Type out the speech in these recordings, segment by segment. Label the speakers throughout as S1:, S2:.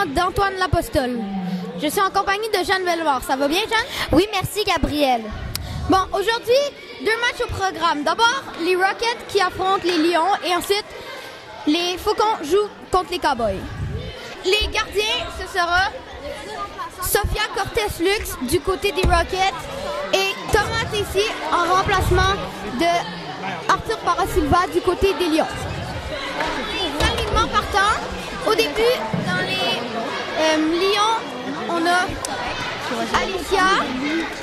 S1: remplacement d'Antoine Lapostole. Je suis en compagnie de Jeanne Bellemare. Ça va bien, Jeanne?
S2: Oui, merci, Gabrielle.
S1: Bon, aujourd'hui, 2 matchs au programme. D'abord, les Rockets qui affrontent les Lions et ensuite, les Faucons jouent contre les Cowboys. Les gardiens, ce sera Sophia Cortés-Lux du côté des Rockets et Thomas Tessier en remplacement de Arthur Parasilva du côté des Lions. L'alignement partant, au début, dans les Lions, on a Alicia,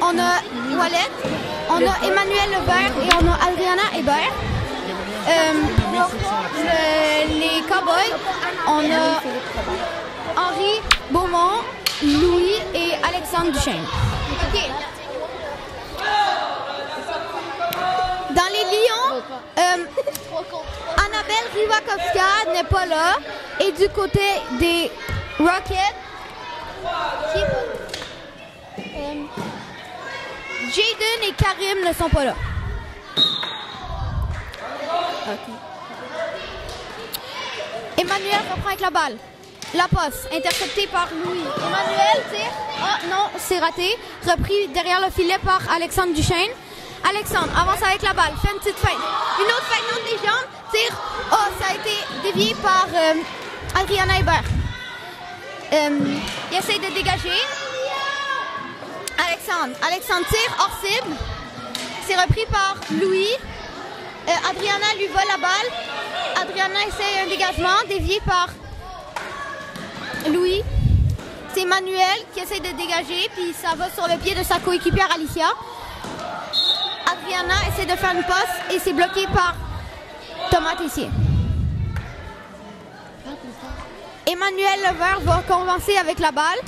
S1: on a Wallet, on a Emmanuel Lebert et on a Adriana Hébert. Les Cowboys, on a Henri Beaumont, Louis et Alexandre Duchesne. Okay. Dans les Lions, Annabelle Rivakowska n'est pas là. Et du côté des Rockets, Jaden et Karim ne sont pas là. Okay. Emmanuel reprend avec la balle. La passe, interceptée par Louis. Emmanuel tire. Ah non, c'est raté. Repris derrière le filet par Alexandre Duchesne. Alexandre avance avec la balle, fait une petite feinte. Une autre feinte entre les jambes, tire. Oh, ça a été dévié par Adriana Hébert. Il essaie de dégager. Alexandre tire hors cible. C'est repris par Louis. Adriana lui vole la balle. Adriana essaie un dégagement dévié par Louis. C'est Manuel qui essaie de dégager, puis ça va sur le pied de sa coéquipière Alicia. Adriana essaie de faire une passe et c'est bloqué par Thomas Tessier. Emmanuel Levert va commencer avec la balle.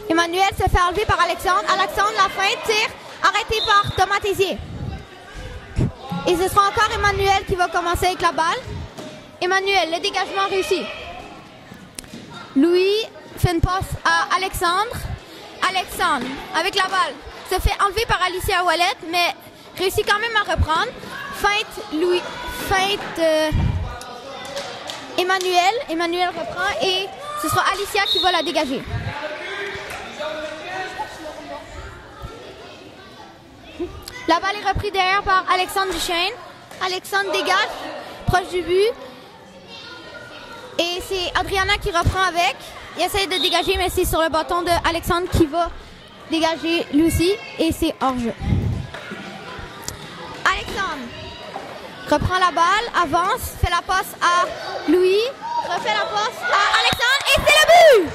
S1: Emmanuel se fait enlever par Alexandre. Alexandre, la fin, tire, arrêté par Thomas Tessier. Et ce sera encore Emmanuel qui va commencer avec la balle. Emmanuel, le dégagement réussi. Louis fait une passe à Alexandre. Alexandre, avec la balle, se fait enlever par Alicia Wallet, mais réussit quand même à reprendre. Feinte Emmanuel. Emmanuel reprend et ce sera Alicia qui va la dégager. La balle est reprise derrière par Alexandre Duchesne. Alexandre dégage, proche du but. Et c'est Adriana qui reprend avec. Il essaie de dégager, mais c'est sur le bâton de Alexandre qui va dégager lui aussi. Et c'est hors-jeu. Alexandre reprend la balle, avance, fait la passe à Louis, refait la passe à Alexandre et c'est le but!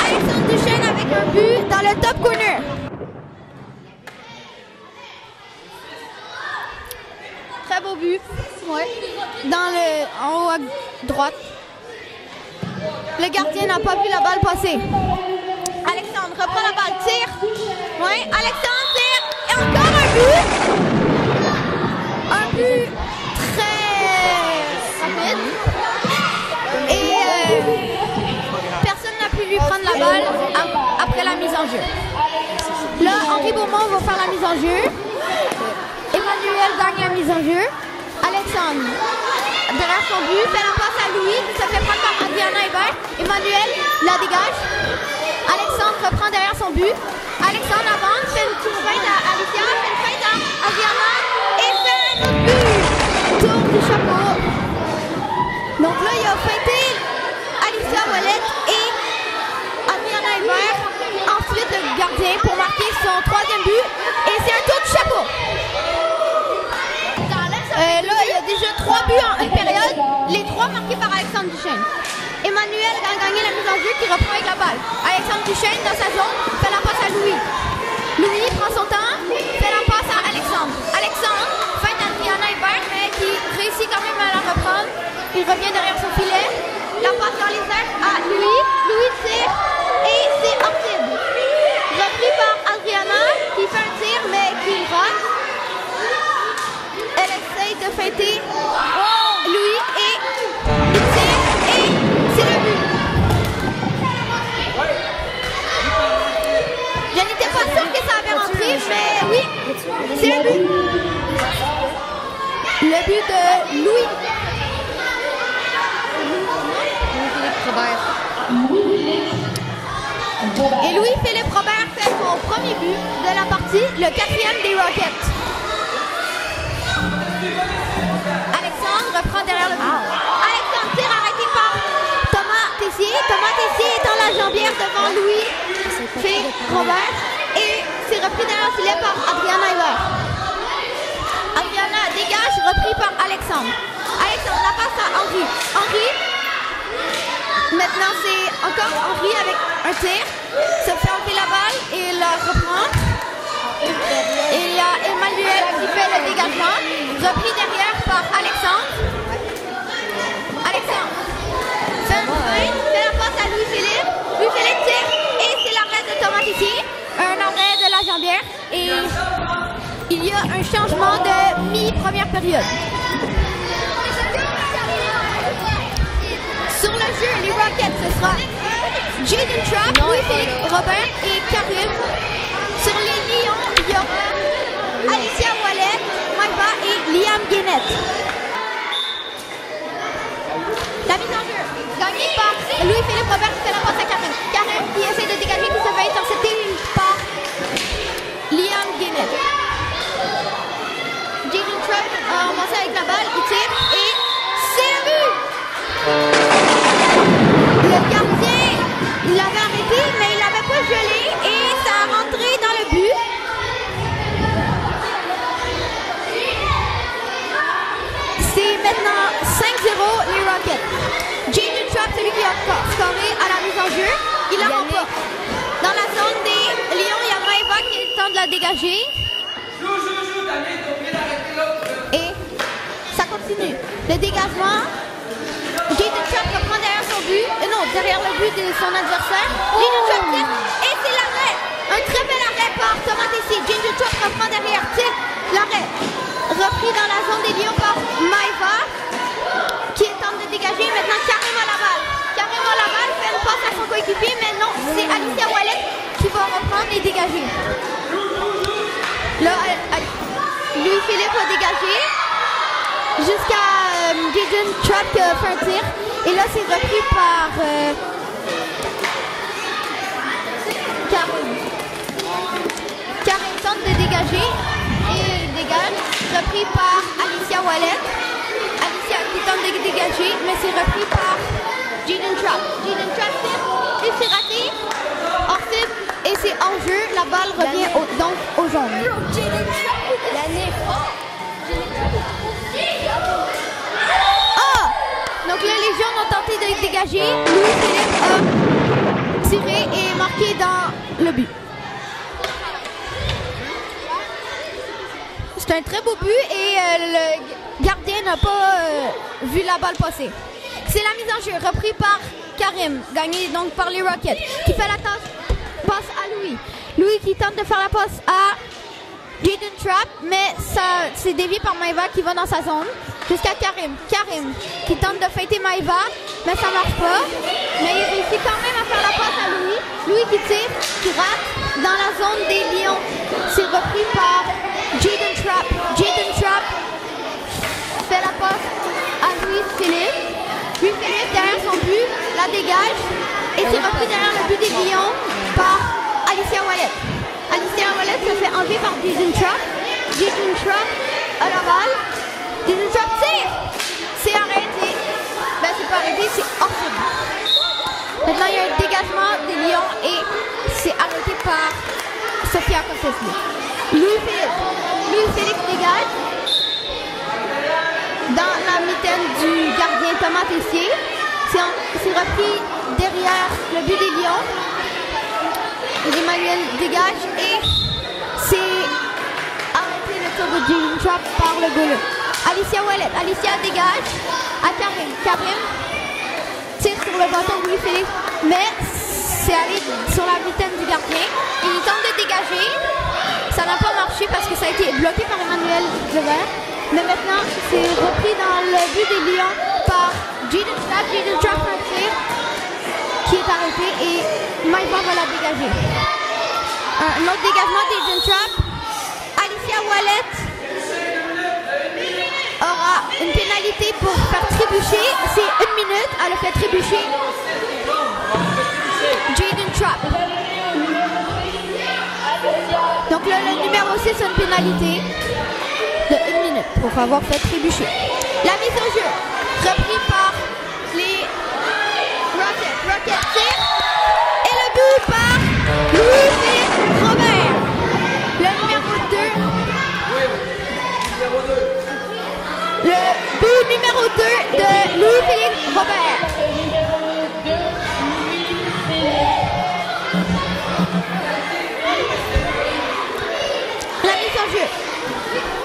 S1: Alexandre Duchesne avec un but dans le top corner. Très beau but. Ouais. En haut à droite. Le gardien n'a pas vu la balle passer. Alexandre reprend la balle, tire. Ouais, Alexandre tire. Et encore un but. Un but très rapide. Et personne n'a pu lui prendre la balle après la mise en jeu. Là, Henri Beaumont va faire la mise en jeu. Emmanuel gagne la mise en jeu. Alexandre, derrière son but, fait la passe à Louis, qui se fait prendre par Adriana Hébert. Emmanuel la dégage. Alexandre reprend derrière son but. Alexandre avance, fait une petite feinte à Alicia, fait une feinte à Adriana et fait un autre but. Tour du chapeau. Donc là, il a feinté Alicia Wallet et Adriana Hébert. Ensuite, le gardien pour marquer son 3e but. Et c'est un tour du chapeau. Là, il y a déjà 3 buts en une période, les 3 marqués par Alexandre Duchesne. Emmanuel a gagné la mise en jeu qui reprend avec la balle. Alexandre Duchesne, dans sa zone, fait la passe à Louis. Louis prend son temps, fait la passe à Alexandre. Alexandre fait Adriana Hébert, mais qui réussit quand même à la reprendre. Il revient derrière son filet. La passe dans les airs à Louis. Louis tire et c'est hors-cible. Repris par Adriana qui fait un tir, mais qui rate. Elle essaye de fêter Louis et il tire et c'est le but. Je n'étais pas sûre que ça avait rentré, mais oui, c'est le but. Le but de Louis.
S2: Robert.
S1: Et Louis-Philippe Robert fait son premier but de la partie, le 4e des Rockets. Alexandre reprend derrière le but. Alexandre tire arrêté par Thomas Tessier. Thomas Tessier est dans la jambière devant Louis-Philippe Robert. Et c'est repris derrière le filet par Adriana Hiver. Adriana dégage, repris par Alexandre. Alexandre la passe à Henri. Henri. Maintenant, c'est encore Henri avec un tir. Se fait enlever la balle et la reprend. Et il y a Emmanuel qui fait le dégagement. Repris derrière par Alexandre. Alexandre fait la passe à Louis-Philippe. Louis-Philippe tire et c'est l'arrêt de Thomas Tessier. Un arrêt de la jambière. Et il y a un changement de mi-première période. Sur le jeu, les Rockets, ce sera Jaden Trapp, Louis-Philippe Robert et Karim. Sur les Lions, il y aura Alicia Wallet, Maïva et Liam Guénette. La mise en jeu, gagnée par Louis-Philippe Robert qui fait la passe à Karim. Karim qui essaie de dégager, qui se fait intercepter par Liam Guénette. Jaden Trapp a commencé avec la balle, il tire et c'est le but! Le gardien, il l'avait arrêté, mais il l'avait pas gelé et ça a rentré dans le but. C'est maintenant 5-0 les Rockets. Jaden Trapp, celui qui a scoré à la mise en jeu, il la remporte. Dans la zone des Lions, il y a Maïva qui est le temps de la dégager. Et ça continue. Le dégagement. Jaden Trapp reprend derrière son but, non, derrière le but de son adversaire. Jaden Trapp tire et c'est l'arrêt. Un très bel arrêt par Thomas Tessier. Jaden Trapp reprend derrière, tire l'arrêt. Repris dans la zone des Lions par Maïva qui tente de dégager. Maintenant, Karim a la balle. Karim a la balle, fait une passe à son coéquipier, mais non, c'est Alicia Wallet qui va reprendre et dégager. Là, Louis-Philippe a dégagé jusqu'à Jaden Trapp qui a fait un tir. Et là, c'est repris par Karim. Karim tente de dégager et dégage. Repris par Alicia Wallet. Alicia qui tente de dégager, mais c'est repris par Jaden Trapp. Jaden Trapp tire et c'est raté. Hors-cible et c'est en jeu. La balle revient donc au jaune. Donc là, les jeunes ont tenté de dégager. Louis-Philippe a tiré et marqué dans le but. C'est un très beau but et le gardien n'a pas vu la balle passer. C'est la mise en jeu repris par Karim, gagné donc par les Rockets, qui fait la passe à Louis. Louis qui tente de faire la passe à Jaden Trapp, mais ça c'est dévié par Maïva qui va dans sa zone. Jusqu'à Karim. Karim qui tente de fêter Maïva, mais ça marche pas. Mais il réussit quand même à faire la passe à Louis. Louis qui tire, qui rate dans la zone des Lions. C'est repris par Jaden Trapp. Jaden Trapp fait la passe à Louis-Philippe. Louis-Philippe derrière son but, la dégage. Et c'est repris derrière le but des Lions par Alicia Wallet. Alicia Wallet se fait enlever par Jaden Trapp. Jaden Trapp a la balle. Jaden Trapp tire. C'est arrêté. Ben c'est pas arrêté, c'est hors-cible. Maintenant il y a un dégagement des Lions et c'est arrêté par Sophia Kosesny. Louis-Philippe dégage dans la mitaine du gardien Thomas Tessier. C'est repris derrière le but des Lions. Emmanuel dégage et c'est arrêté le tour de Jaden Trapp par le goaler. Alicia Wallet. Alicia dégage à Karim. Karim tire sur le bâton de Louis-Philippe, mais c'est allé sur la mitaine du gardien. Il tente de dégager. Ça n'a pas marché parce que ça a été bloqué par Emmanuel Weber. Mais maintenant, c'est repris dans le but des Lions par Jaden Trapp. Jaden Trapp un tir qui est arrêté et Maïva va la dégager. Un autre dégagement de Jaden Trapp. Alicia Wallet aura une pénalité pour faire trébucher. C'est 1 minute. Elle a fait trébucher Jaden Trapp. Donc là, le numéro 6 a une pénalité de 1 minute pour avoir fait trébucher. La mise au jeu, repris par les Rockets. Rockets tire. Et le but par Louis-Philippe Robert. Le numéro 2. Le but numéro 2 de Louis-Philippe Robert. La mise en jeu.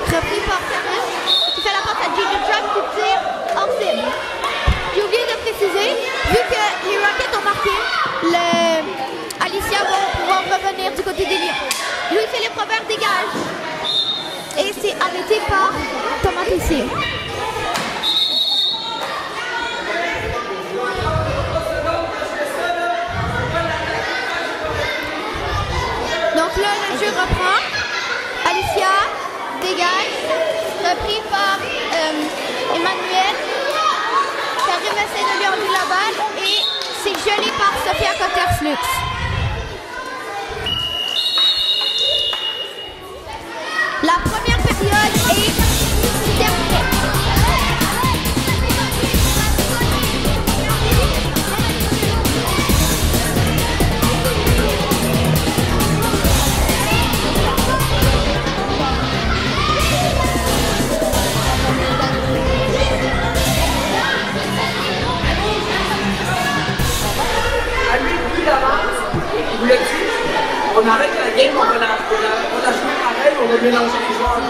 S1: Repris par Terrence, qui fait la passe à Jaden Trapp qui tire hors cible. J'ai oublié de préciser, vu que les Rockets ont marqué, Alicia va pouvoir revenir du côté des Lions. Louis-Philippe Robert dégage. Et c'est arrêté par Thomas Tessier. Donc là, le jeu reprend. Alicia dégage, repris par Emmanuel, qui arrive à essayer de lui enlever la balle et c'est gelé par Sophia Cotter-Flux. La première période est terminée.
S2: Vous l'avez dit, on arrête la game, on a joué pareil, on va mélanger les joueurs.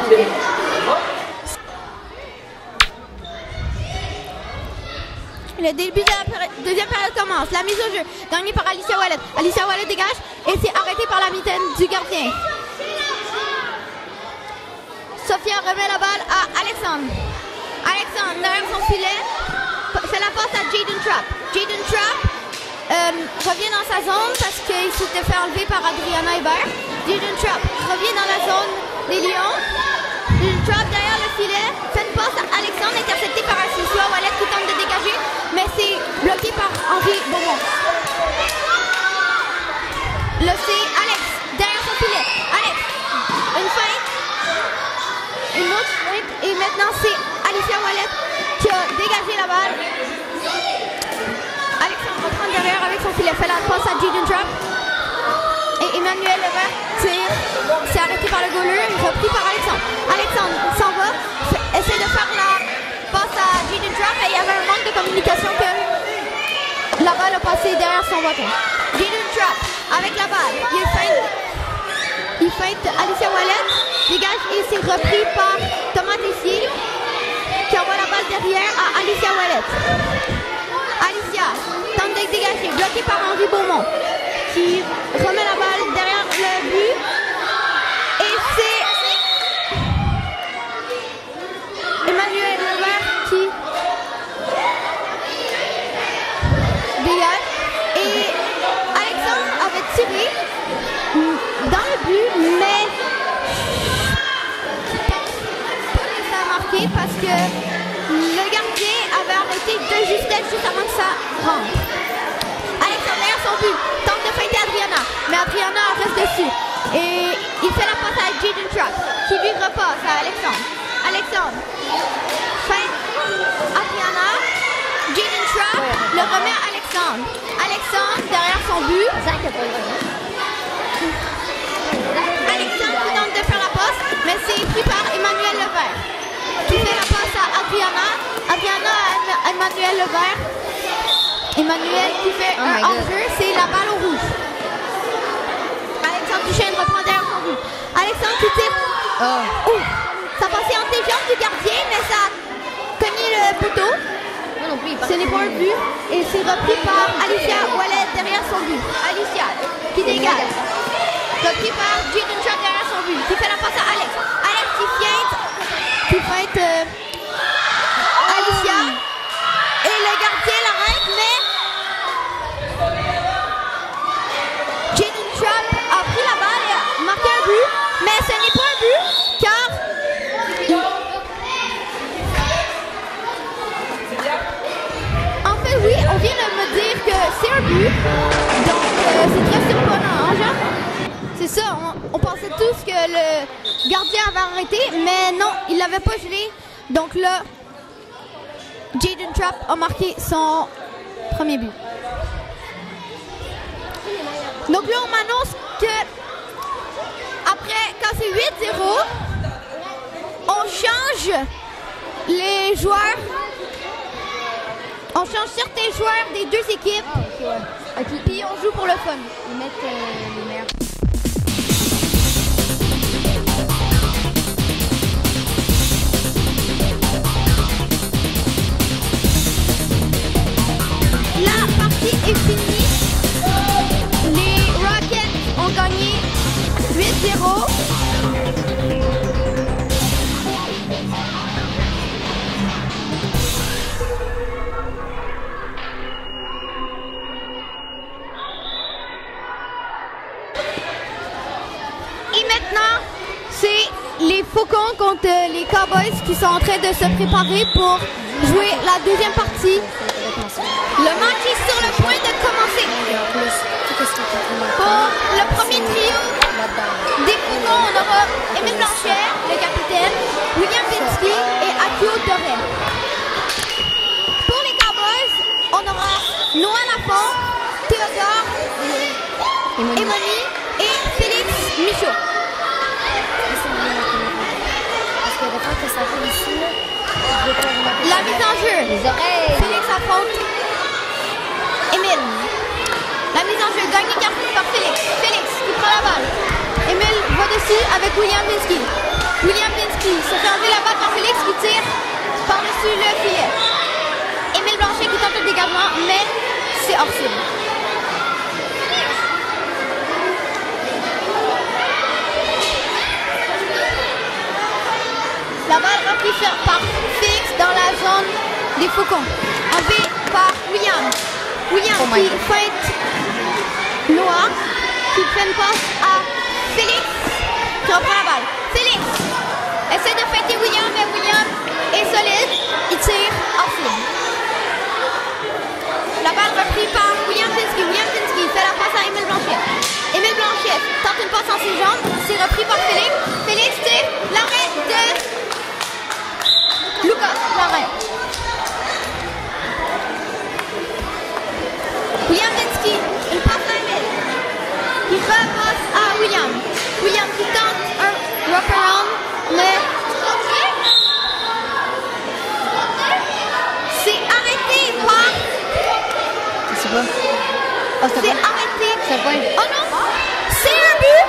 S1: Le début de la deuxième période commence. La mise au jeu, gagnée par Alicia Wallet. Alicia Wallet dégage et c'est arrêté par la mitaine du gardien. Sophia remet la balle à Alexandre. Alexandre, derrière son filet, fait la passe à Jaden Trapp. Jaden Trapp revient dans sa zone parce qu'il s'était fait enlever par Adriana Hébert. Jaden Trapp revient dans la zone des Lions. Jaden Trapp derrière le filet, fait une passe à Alexandre, intercepté par Alicia Wallet qui tente de dégager, mais c'est bloqué par Henri Beaumont. Là, c'est Alex, derrière son filet. Alex, une feinte, une autre feinte, et maintenant c'est Alicia Wallet qui a dégagé la balle. Alexandre reprend derrière avec son filet, fait la passe à Jaden Trapp. Et Emmanuel Levert tire, c'est arrêté par le goaler, repris par Alexandre. Alexandre s'en va, essaie de faire la passe à Jaden Trapp et il y avait un manque de communication que la balle a passé derrière son bâton. Jaden Trapp avec la balle, il feinte Alicia Wallet, dégage et c'est repris par Thomas Tessier qui envoie la balle derrière à Alicia Wallet. Alicia tente de dégager, bloqué par Henri Beaumont qui remet la balle derrière le but et c'est Emmanuel Levert qui dégage et Alexandre avait tiré dans le but mais ça a marqué parce que le gardien avait arrêté de justesse juste avant que ça rentre. Alexandre derrière son but, tente de feinter Adriana, mais Adriana reste dessus. Et il fait la passe à Jaden Trapp, qui lui repasse à Alexandre. Alexandre feinte Adriana, Jaden Trapp le remet à Alexandre. Alexandre derrière son but. Alexandre qui tente de faire la passe, mais c'est pris par Emmanuel Levert, qui fait la passe à Adriana. Adriana à Emmanuel Levert. Emmanuel qui fait un hors-jeu, c'est la balle au rouge. Alexandre Duchesne reprend derrière son but. Alexandre qui tire. Ça passait entre les jambes du gardien, mais ça a cogné le poteau. Ce n'est pas un but. Et c'est repris par Alicia Wallet derrière son but. Alicia qui dégage. Repris par Jaden Trapp derrière son but. Qui fait la passe à Alex. Alex qui feinte Alicia. Et le gardien l'arrête, mais Jaden Trapp a pris la balle et a marqué un but, mais ce n'est pas un but car Là, on pensait tous que le gardien avait arrêté, mais non, il l'avait pas gelé. Donc là, Jaden Trapp a marqué son premier but. Donc là, on m'annonce que après, quand c'est 8-0, on change les joueurs. On change certains joueurs des deux équipes. Puis on joue pour le fun.
S3: Ils mettent les meilleurs.
S1: La partie est finie. Les Rockets ont gagné 8-0. Et maintenant, c'est les Faucons contre les Cowboys qui sont en train de se préparer pour jouer la deuxième partie. Le match est sur le point de commencer. Pour le premier trio des Faucons, on aura Émile Blanchet, le capitaine, William Pinsky et Akio Doré. Pour les Cowboys, on aura Noah Lafont, Théodore, Emoni et Félix Michaud.
S3: Parce que des fois que ça fait ici,
S1: La mise en jeu.
S3: les oreilles.
S1: Félix affronte Émile. La mise en jeu gagnée par Félix. Félix qui prend la balle. Émile va dessus avec William Pinsky. William Pinsky se fait enlever la balle par Félix qui tire par-dessus le filet. Émile Blanchet qui tente le dégagement, mais c'est hors-cible. La balle reprise par Félix dans la zone des Faucons. Enlevé par William. William qui feinte Noah, qui fait une passe à Félix, qui reprend la balle. Félix essaie de feinter William, mais William est solide. Il tire hors-cible. La balle reprise par William Pinsky. William Pinsky fait la passe à Émile Blanchet. Émile Blanchet tente une passe en ses jambes. C'est repris par Félix. Félix tire l'arrêt de Lucas. L'arrêt. William Pinsky, une passe à Émile. Qui repasse à William. William qui tente un wrap-around, mais c'est arrêté par...
S3: C'est quoi? Oh,
S1: C'est arrêté.
S3: C'est un point.
S1: Oh non, c'est un but.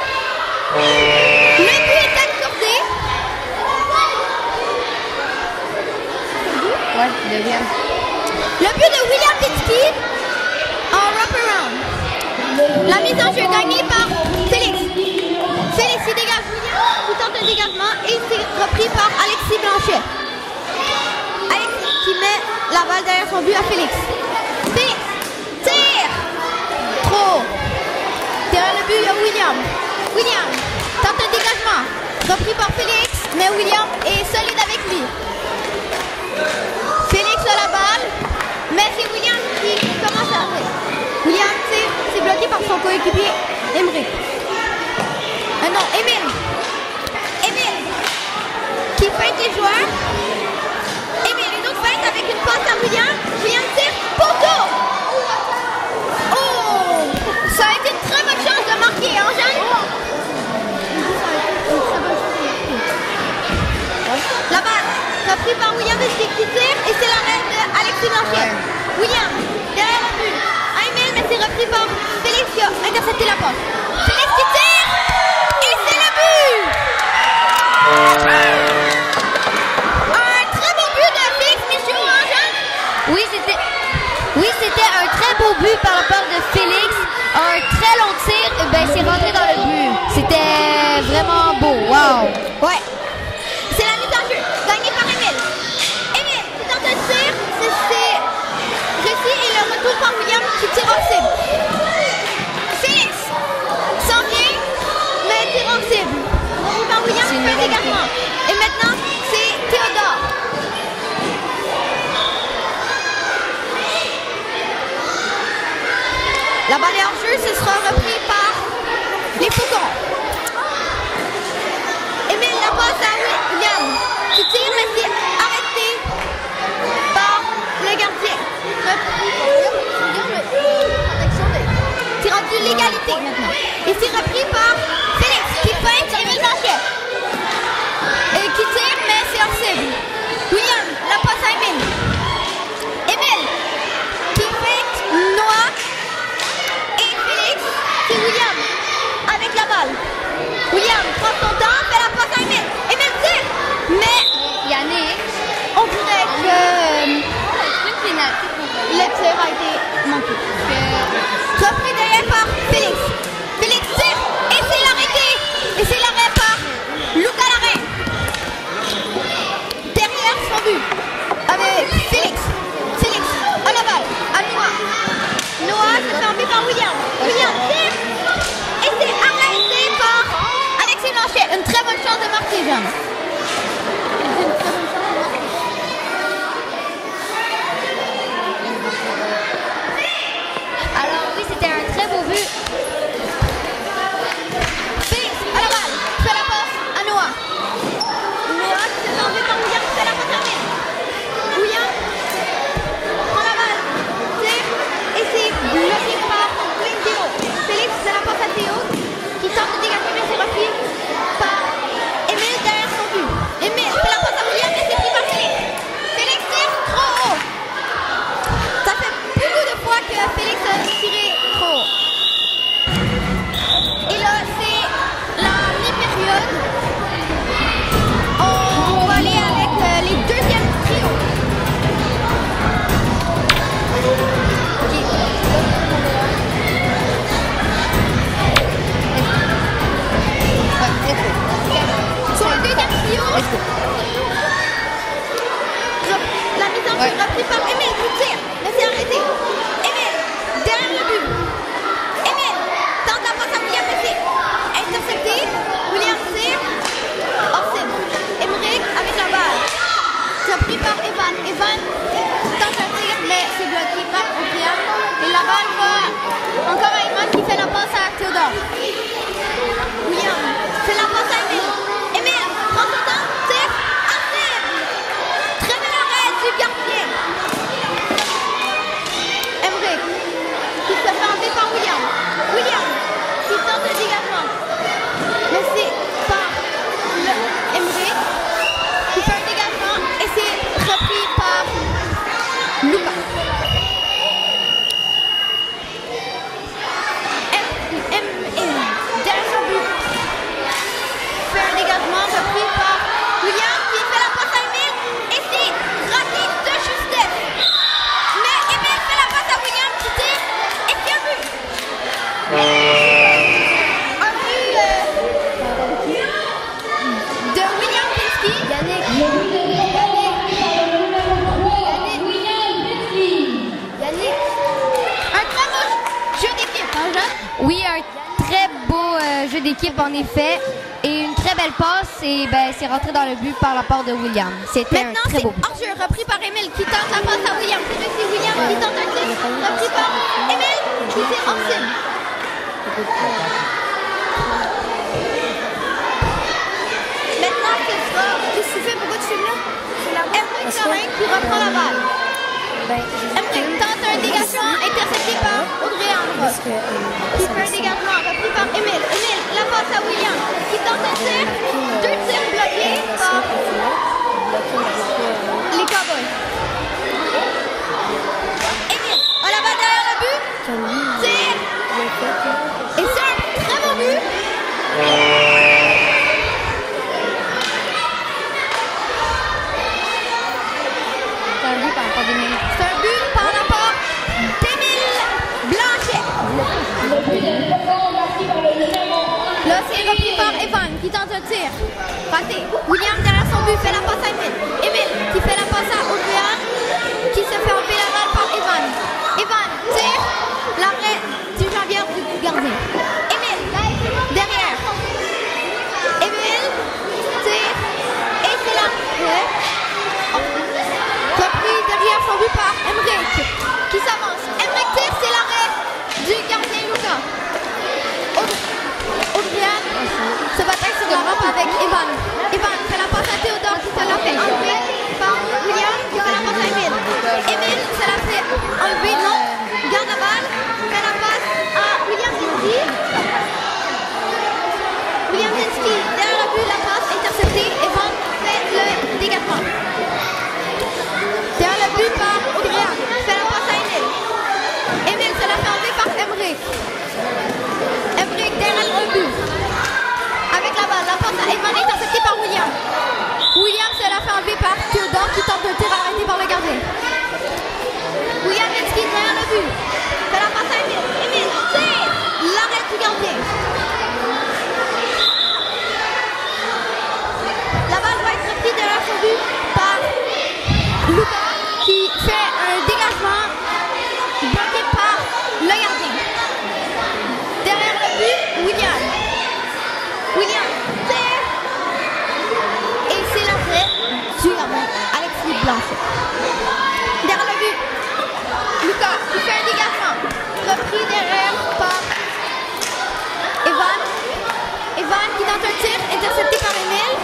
S1: Le but est accordé.
S3: Ouais, deuxième.
S1: Le but de William Pinsky en wrap-around. La mise en jeu gagnée par Félix. Félix qui dégage William, qui tente un dégagement et c'est repris par Alexis Blanchet. Alexis qui met la balle derrière son but à Félix. Félix tire. Trop. Derrière le but, il y a William. William tente un dégagement. Repris par Félix, mais William est solide avec lui. Félix a la balle, mais c'est William qui commence à jouer. William tire, c'est bloqué par son coéquipier Emmerich. Non, Émile. Émile qui feinte les joueurs. Émile, une autre feinte avec une passe à William. William tire, poteau. Oh, ça a été une très bonne chance de marquer, hein, Jeanne? La balle, repris par William Pinsky qui tire et c'est l'arrêt d'Alexis Blanchet. William, derrière le but, à Émile, mais c'est repris par Félix qui a intercepté la passe. Félix qui tire et c'est le but! Un très beau but de Félix Michaud, hein, Jeanne?
S3: Oui, c'était un très beau but par la part de Félix. Un très long tir, ben c'est rentré dans le but. C'était vraiment beau. Wow.
S1: Ouais. C'est la mise en jeu, gagnée par Émile. Émile qui tente un tir, c'est réussi et le retour par William qui tire hors cible. Félix s'en vient, mais tire hors cible. Repris par William qui fait un dégagement. Et maintenant, c'est Théodore. La balle est hors jeu, ce sera repris par les Faucons. arrêté maintenant. Et c'est repris par Félix qui feinte Émile Blanchet. Et qui tire, mais c'est hors cible. William, la passe à Émile. Émile qui feinte Noah. Et Félix, c'est William avec la balle. William prend son temps, fait la passe à Émile. Émile tire, mais
S3: Yannick.
S1: on dirait que le tir a été manqué. Repris derrière par Félix. Félix tire et c'est l'arrêté. Et c'est l'arrêt par Lucas Larrain. Derrière son but. Avec Félix. Félix à la balle. À Noah. Noah se fait enlever par William. William tire. Et c'est arrêté par Alexis Blanchet. Une très bonne chance de marquer, Jeanne.
S3: Alors oui, c'était un très beau but.
S1: Félix à la balle. Fait la passe à Noah. Noah qui se fait enlever par William. Fait la passe à Émile. William prend la balle. Tire. Et c'est bloqué par Théo. Félix fait la passe à Théo qui tente de dégager, mais c'est repris par Émile derrière son but. Émile fait la passe à William, mais c'est pris par Félix. Félix tire trop haut. Ça fait beaucoup de fois que Félix a tiré trop haut. Et là, c'est la mi-période. On va aller avec les deuxièmes trios. Sur le deuxième trio, la mise en jeu reprise par Émile qui tire, mais c'est arrêté. Émile, derrière le but. Émile tente la passe à William, mais c'est intercepté. William tire, hors cible. Émeric avec la balle. Repris par Evan. Evan tente un tir, mais c'est bloqué par William. Et la balle va encore à Evan qui fait la passe à Théodore. William fait la passe à Émile. Émile prend son temps, tire, hors cible. Très bel arrêt du gardien. Emmerich qui se fait enlever par William. William qui tente le dégagement. Mais c'est par Emmerich qui fait un dégagement et c'est repris par Lucas. Derrière son but fait un dégagement repris par William qui fait la passe à Émile et c'est raté de justesse. Mais Émile fait la passe à William qui tire et c'est un but. Un but de William Kinski. Yannick. Un très beau jeu d'équipe, hein, Jeanne?
S3: Oui, un très beau jeu d'équipe en effet. Et une très belle passe. Et ben, c'est rentré dans le but par la part de William. C'était un
S1: Maintenant,
S3: très
S1: c'est
S3: beau but.
S1: hors-jeu repris par Émile qui tente la passe à William. C'est William qui tente un tir repris par Émile qui tire hors cible. Maintenant, ce sera... Qu'est-ce que tu fais? Pourquoi tu filmes là? Emmerich Laurent qui reprend la balle. Emmerich tente un dégagement intercepté par Audrey Andros. Qui fait un dégagement repris par Émile. Émile, la passe à William qui tente un tir. Deux tirs bloqués par les Cowboys. Émile a la balle derrière le but. Tire. Et c'est un très bon but. C'est un but par la part d'Émile Blanchet. Là, c'est repris par Evan qui tente un tir. Raté. William derrière son but fait la passe à Émile. Émile qui fait la passe à Audrey qui se fait enlever la balle par Evan. Evan tire. L'arrêt du jambière du gardien. Émile derrière. Émile tire. Et c'est l'arrêt. Repris derrière son but par Emmerich qui s'avance. Emmerich tire, c'est l'arrêt du gardien Lucas. Audrey se bataille sur la rampe avec Evan. Evan fait la passe à Théodore qui se la fait enlever Minsky, derrière le but, la passe interceptée. Evan fait le dégagement. Derrière le but par Audrey, fait la passe à Emile. Emile se la fait enlever par Emmerich. Emmerich derrière le but. Avec la balle, la passe à Evan interceptée par William. William se la fait enlever par Théodore qui tente un tir arrêté par le gardien. William Minsky derrière le but. Fait la passe à Emile. Emile, tire! L'arrêt du gardien. La balle va être reprise derrière son but par Lucas qui fait un dégagement bloqué par le gardien. Derrière le but, William. William tire. Et c'est l'arrêt du gardien, Alexis Blanchet. Derrière le but, Lucas qui fait un dégagement. Repris derrière par Evan. Evan qui tente un tir, intercepté par Emile.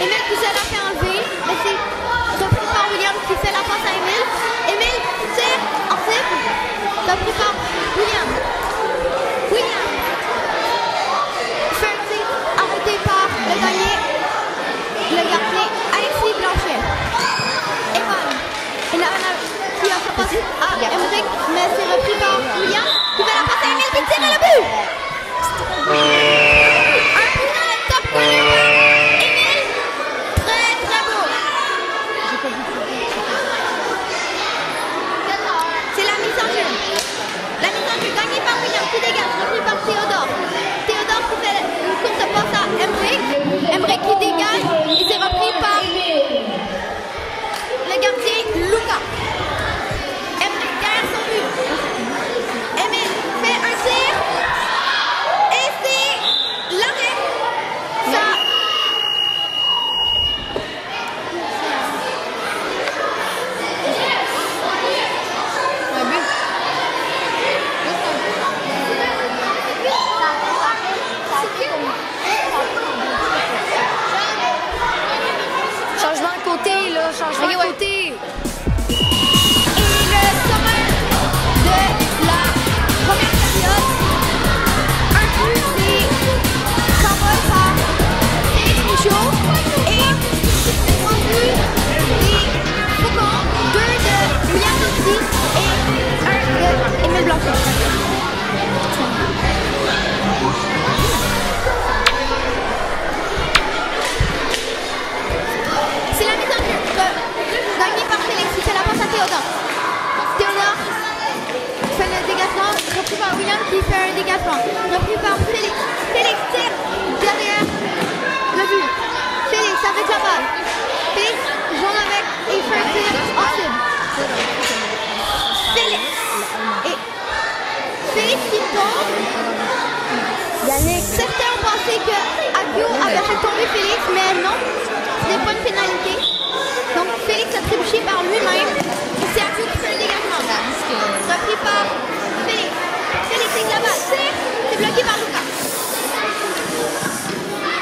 S1: Emile qui se la fait enlever. Mais c'est repris par William qui fait la passe à Emile. Emile tire en cible. Repris par William. William fait un tir arrêté par le gagné. Le gardien Alexis Blanchet. Evan. Qui a fait passer à Emmerich, mais c'est repris par William qui fait la passe à Emile qui tire le but. Un but dans le top corner par Emile. Très très beau. C'est la mise en jeu. La mise en jeu gagnée par William qui dégage, repris par Théodore. Théodore qui fait une courte passe à Emmerich. Emmerich qui dégage et c'est repris par le gardien Lucas. Emmerich derrière son but. Emile fait un tir. Et c'est l'arrêt. Ça.
S3: Changement de côté, là. Changement de côté.
S1: Et le sommaire de la première période. Un but, c'est Cowboy par Félix Michaud. Et un but des Faucons. 2 de William Minsky et 1 de Emile Blanchet. C'est la mise en jeu gagnée par Félix qui fait la passe à Théodore. Théodore fait le dégagement, repris par William qui fait un dégagement, repris par Félix. Félix tire derrière le but. Félix avec la balle. Félix joue avec et il fait un tir en cible. Félix. Et Félix qui tombe. Certains ont pensé que Agio avait fait tomber Félix, mais non, ce n'est pas une pénalité. Donc Félix a trébuché par lui-même et c'est Agio qui fait un dégagement. Repris par Félix. Félix avec la balle, c'est bloqué par Lucas.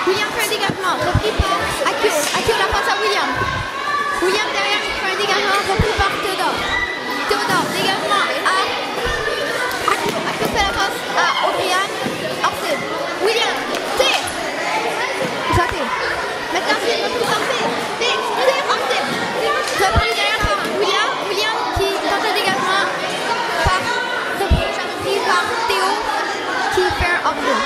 S1: William fait un dégagement, repris par Agio. Agio la passe à William. William derrière qui fait un dégagement, repris par Théodore. Théodore, dégagement à Agio. Agio fait la passe à Audrian. Hors-cible. William, tire. Raté. Maintenant, c'est repris par Félix. Félix, tire, hors-cible. Repris derrière par William. William qui tente un dégagement repris par Théo qui fait un hors-cible.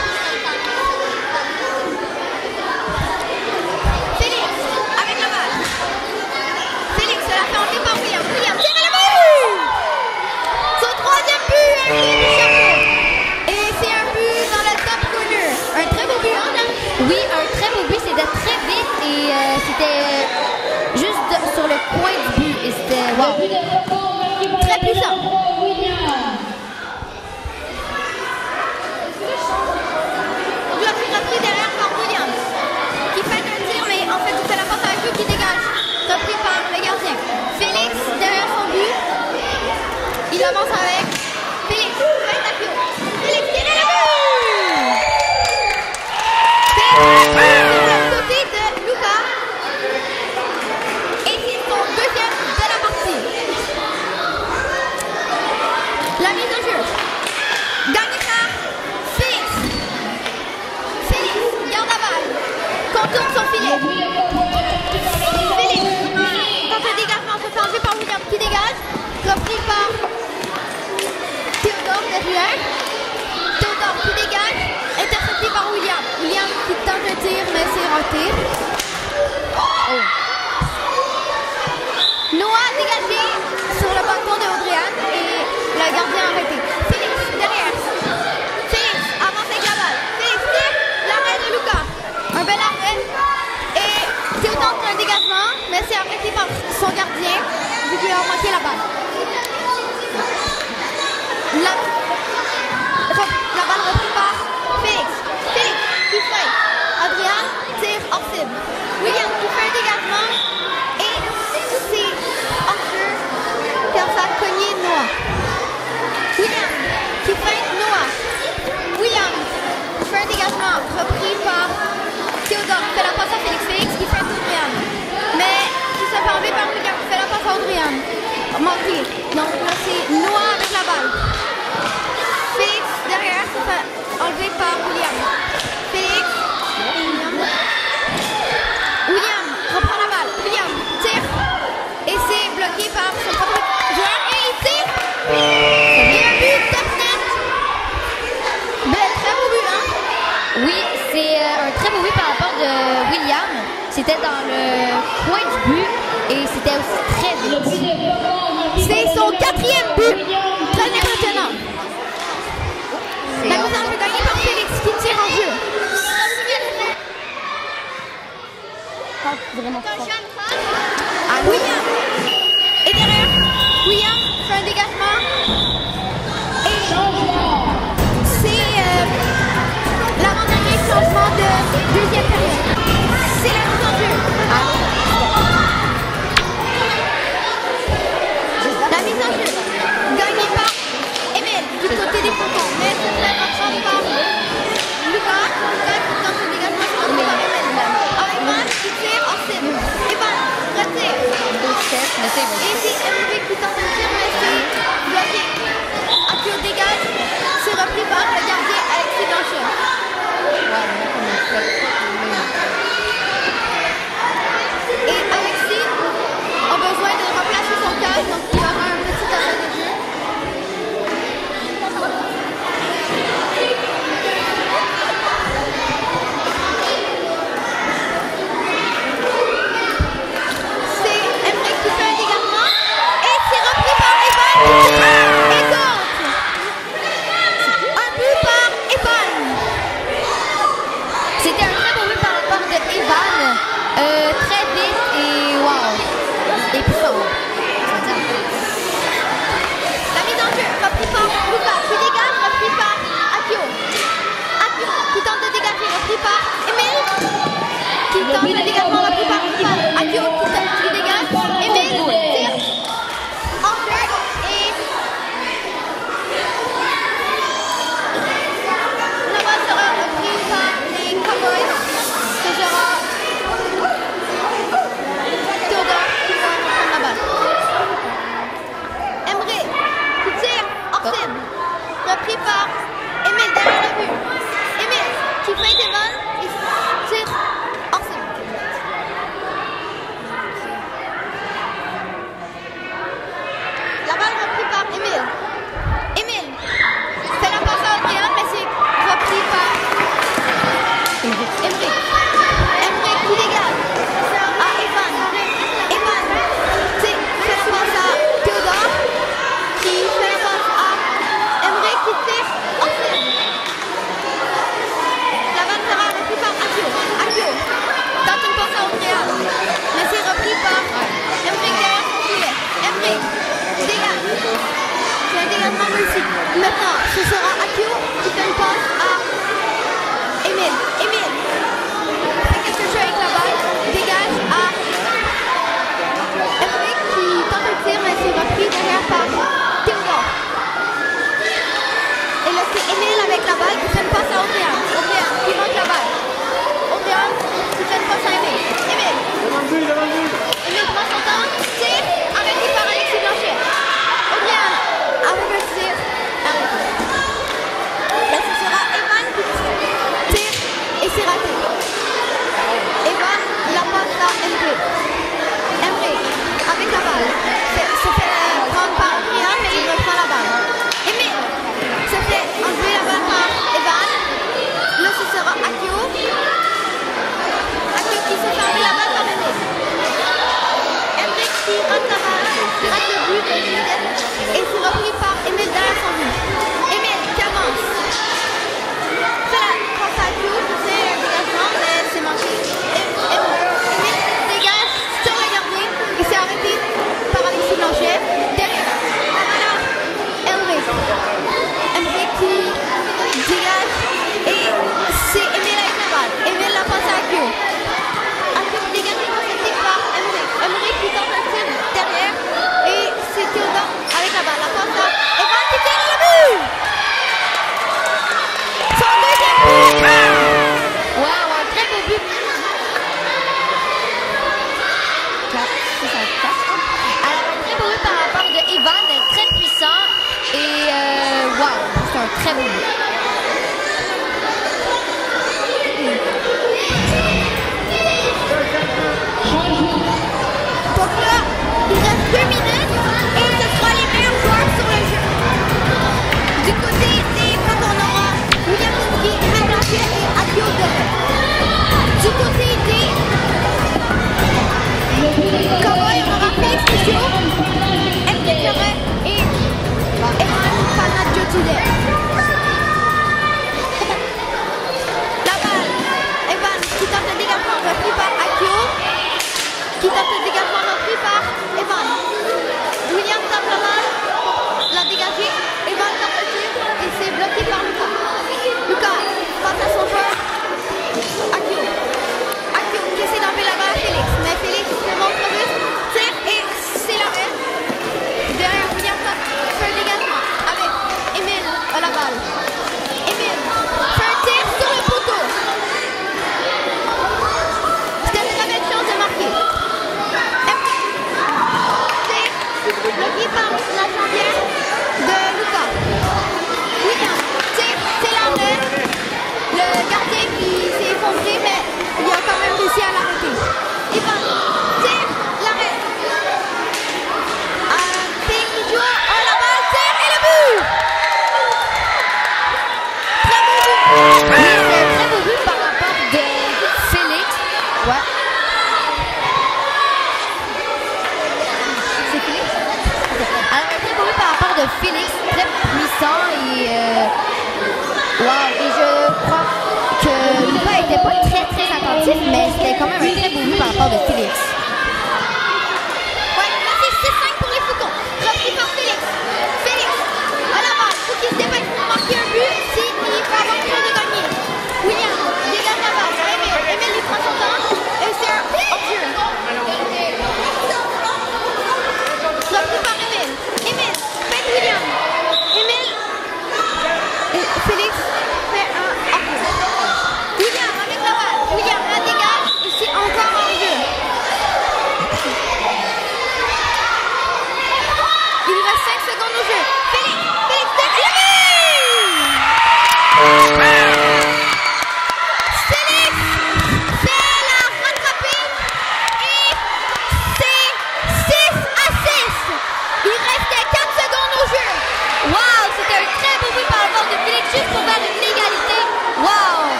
S1: Félix, avec la balle. Félix se la fait enlever par William. William, tire le but. Son troisième but, un but du chapeau. Et c'est un but dans le top corner. Un très beau but, hein?
S3: Oui, un très beau but. C'était très vite et c'était juste sur le coin du but. Et c'était wow.
S1: Très puissant. Repris derrière par William qui fait un tir, mais en fait il fait la passe avec lui qui dégage. Repris par le gardien. Félix derrière son but. Il avance avec Félix. Félix tire le but. Félix sur le côté de Lucas. contourne son filet. Félix tente un dégagement, se fait enlever par William qui dégage. Repris par Théodore derrière. Théodore qui dégage. Intercepté par William. William qui tente un tir, mais c'est raté. Oh. Noah dégagé sur le bâton de Audrey-Anne et le gardien arrêté. Félix derrière. Félix avance avec la balle. Félix tire. L'arrêt de Lucas. Un bel arrêt. Et Théodore fait un dégagement, mais c'est arrêté par son gardien vu qu'il a manqué la balle. La balle reprise par Félix. Félix qui freine. Adrien tire hors cible. William qui fait un dégagement et c'est hors jeu car ça a cogné Noah. William qui freine Noah. William qui fait un dégagement repris par Théodore qui fait la passe à Félix. Félix qui fait Audrey-Anne. Mais qui se fait enlever par William qui fait la passe à Audrey-Anne. Manqué. Donc là c'est Noah avec la balle. Félix derrière se fait enlever par William. Félix. William reprend la balle. William tire. Et c'est bloqué par son propre joueur. Et il tire. Et un but top net. Très beau but, hein?
S3: Oui, c'est un très beau but par rapport de William. C'était dans le coin du but et c'était aussi très vite.
S1: C'est son 4e but. Très impressionnant. La mise en jeu gagnée par Félix qui tire en jeu.
S3: Vraiment fort.
S1: William. Et derrière, William fait un dégagement. Et c'est l'avant-dernier changement de deuxième période. C'est la mise en jeu. La mise en jeu gagnée par Emile du côté des poteaux. Mais c'est très important par Lucas. Lucas qui tente le dégagement sur le par Emile. Evan qui tire en cible. Evan retire. Et c'est Hervé qui tente un tir, mais c'est bloqué. Akio dégage. C'est repris par le gardien Alexis Blanchet. Et Alexis a besoin de remplacer son casque, donc il aura un petit arrêt de jeu. C'est Emmerich qui fait un dégagement et c'est repris par Evan et compte. Un but par Evan.
S3: C'était un très beau but par rapport de Evan. Très vite et wow. Et puissant.
S1: La mise en jeu, repris par Lucas qui dégage, repris par Akio. Akio qui tente de dégager, repris par Emile qui tente de dégager.